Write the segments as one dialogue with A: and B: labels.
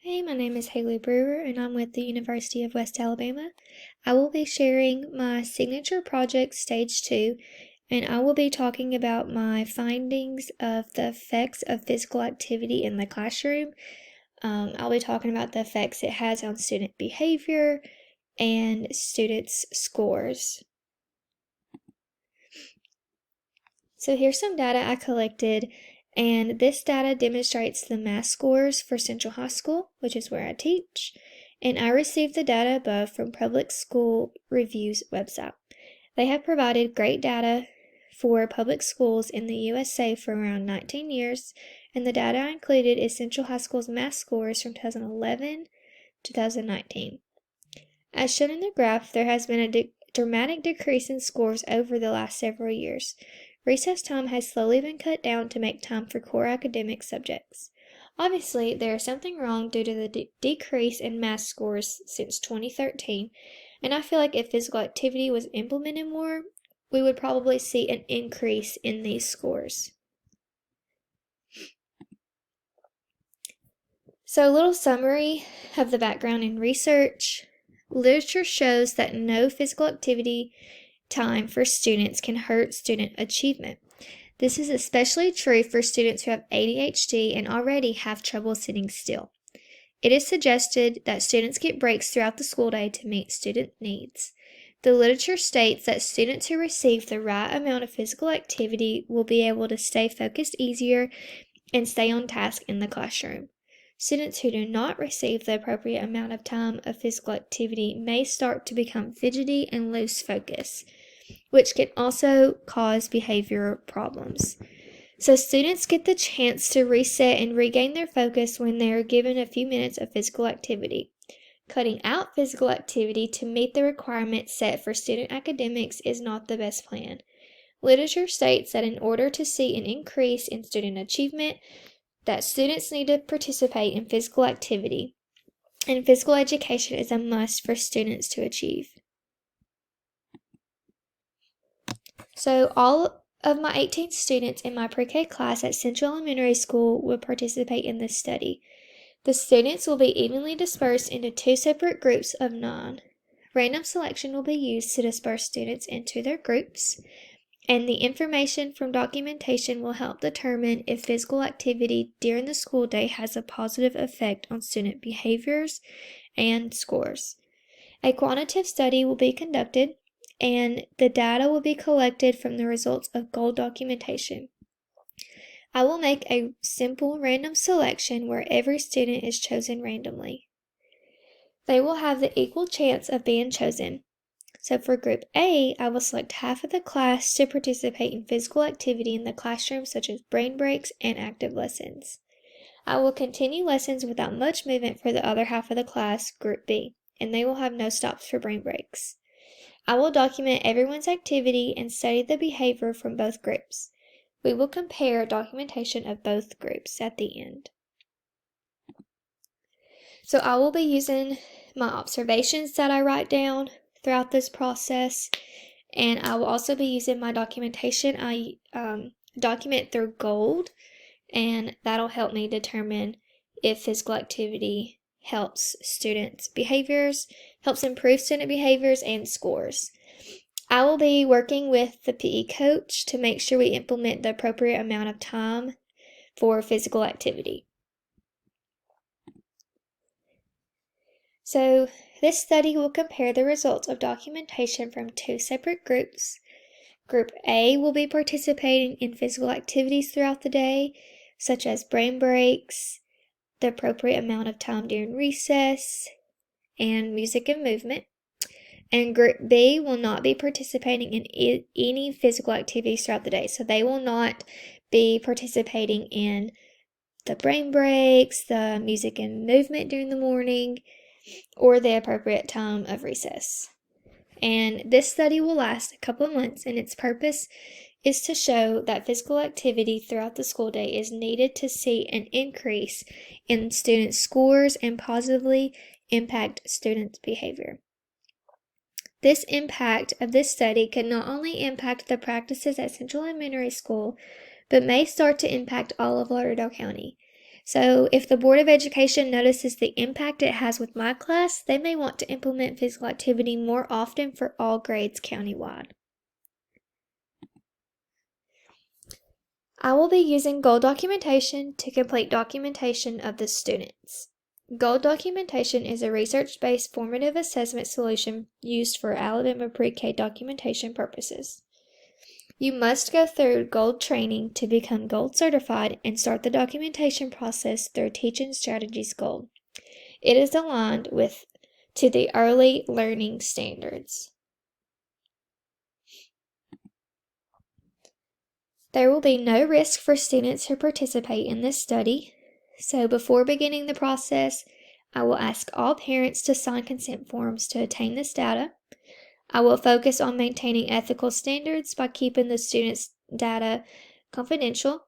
A: Hey, my name is Haley Brewer, and I'm with the University of West Alabama. I will be sharing my signature project, Stage 2, and I will be talking about my findings of the effects of physical activity in the classroom. I'll be talking about the effects it has on student behavior and students' scores. So here's some data I collected, and this data demonstrates the math scores for Central High School, which is where I teach, and I received the data above from Public School Review's website. They have provided great data for public schools in the USA for around 19 years, and the data I included is Central High School's math scores from 2011 to 2019. As shown in the graph, there has been a dramatic decrease in scores over the last several years. Recess time has slowly been cut down to make time for core academic subjects. Obviously, there is something wrong due to the decrease in math scores since 2013, and I feel like if physical activity was implemented more, we would probably see an increase in these scores. So, a little summary of the background and research. Literature shows that no physical activity time for students can hurt student achievement. This is especially true for students who have ADHD and already have trouble sitting still. It is suggested that students get breaks throughout the school day to meet student needs. The literature states that students who receive the right amount of physical activity will be able to stay focused easier and stay on task in the classroom. Students who do not receive the appropriate amount of time of physical activity may start to become fidgety and lose focus, which can also cause behavioral problems. So students get the chance to reset and regain their focus when they are given a few minutes of physical activity. Cutting out physical activity to meet the requirements set for student academics is not the best plan. Literature states that in order to see an increase in student achievement, that students need to participate in physical activity, and physical education is a must for students to achieve. So all of my 18 students in my pre-K class at Central Elementary School will participate in this study. The students will be evenly dispersed into two separate groups of 9. Random selection will be used to disperse students into their groups, and the information from documentation will help determine if physical activity during the school day has a positive effect on student behaviors and scores. A quantitative study will be conducted, and the data will be collected from the results of goal documentation. I will make a simple random selection where every student is chosen randomly. They will have the equal chance of being chosen. So for Group A, I will select half of the class to participate in physical activity in the classroom, such as brain breaks and active lessons. I will continue lessons without much movement for the other half of the class, Group B, and they will have no stops for brain breaks. I will document everyone's activity and study the behavior from both groups. We will compare documentation of both groups at the end. So I will be using my observations that I write down throughout this process, and I will also be using my documentation. I document through GOLD, and that'll help me determine if physical activity helps students' behaviors, helps improve student behaviors and scores. I will be working with the PE coach to make sure we implement the appropriate amount of time for physical activity. So this study will compare the results of documentation from two separate groups. Group A will be participating in physical activities throughout the day, such as brain breaks, the appropriate amount of time during recess, and music and movement. And Group B will not be participating in any physical activities throughout the day. So they will not be participating in the brain breaks, the music and movement during the morning, or the appropriate time of recess. And this study will last a couple of months, and its purpose is to show that physical activity throughout the school day is needed to see an increase in students' scores and positively impact students' behavior. This impact of this study could not only impact the practices at Central Elementary School, but may start to impact all of Lauderdale County. So if the Board of Education notices the impact it has with my class, they may want to implement physical activity more often for all grades countywide. I will be using goal documentation to complete documentation of the students. Goal documentation is a research-based formative assessment solution used for Alabama pre-K documentation purposes. You must go through GOLD training to become GOLD certified and start the documentation process through Teaching Strategies Gold. It is aligned to the early learning standards. There will be no risk for students who participate in this study, so before beginning the process, I will ask all parents to sign consent forms to obtain this data. I will focus on maintaining ethical standards by keeping the students' data confidential.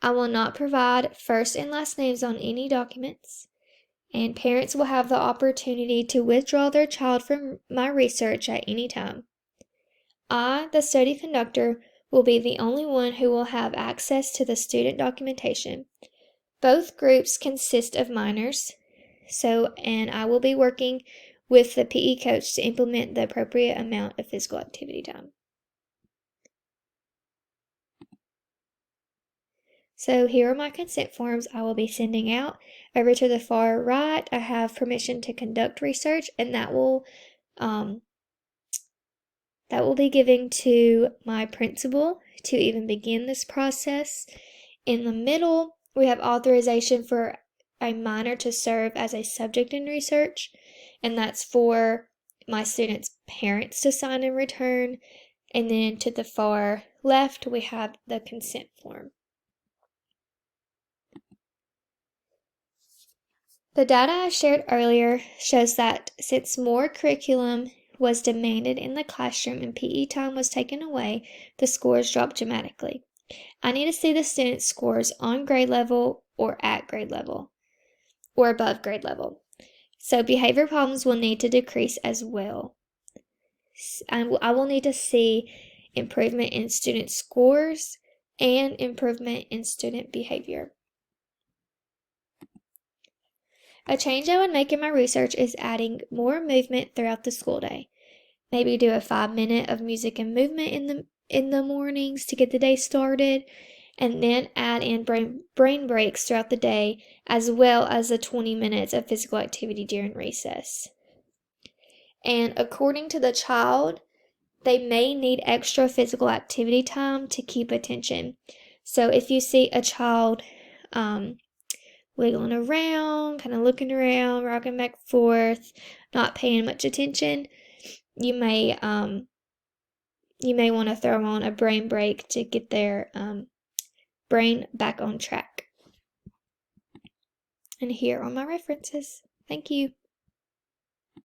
A: I will not provide first and last names on any documents, and parents will have the opportunity to withdraw their child from my research at any time. I, the study conductor, will be the only one who will have access to the student documentation. Both groups consist of minors, and I will be working with the PE coach to implement the appropriate amount of physical activity time. So here are my consent forms I will be sending out. Over to the far right, I have permission to conduct research, and that will be given to my principal to even begin this process. In the middle, we have authorization for a minor to serve as a subject in research, and that's for my students' parents to sign and return. And then to the far left, we have the consent form. The data I shared earlier shows that since more curriculum was demanded in the classroom and PE time was taken away, the scores dropped dramatically. I need to see the students' scores on grade level or at grade level or above grade level. So behavior problems will need to decrease as well. I will need to see improvement in student scores and improvement in student behavior. A change I would make in my research is adding more movement throughout the school day. Maybe do a 5-minute of music and movement in the mornings to get the day started, and then add in brain breaks throughout the day, as well as the 20 minutes of physical activity during recess. And according to the child, they may need extra physical activity time to keep attention. So if you see a child wiggling around, kind of looking around, rocking back and forth, not paying much attention, you may want to throw on a brain break to get their brain back on track. And here are my references. Thank you.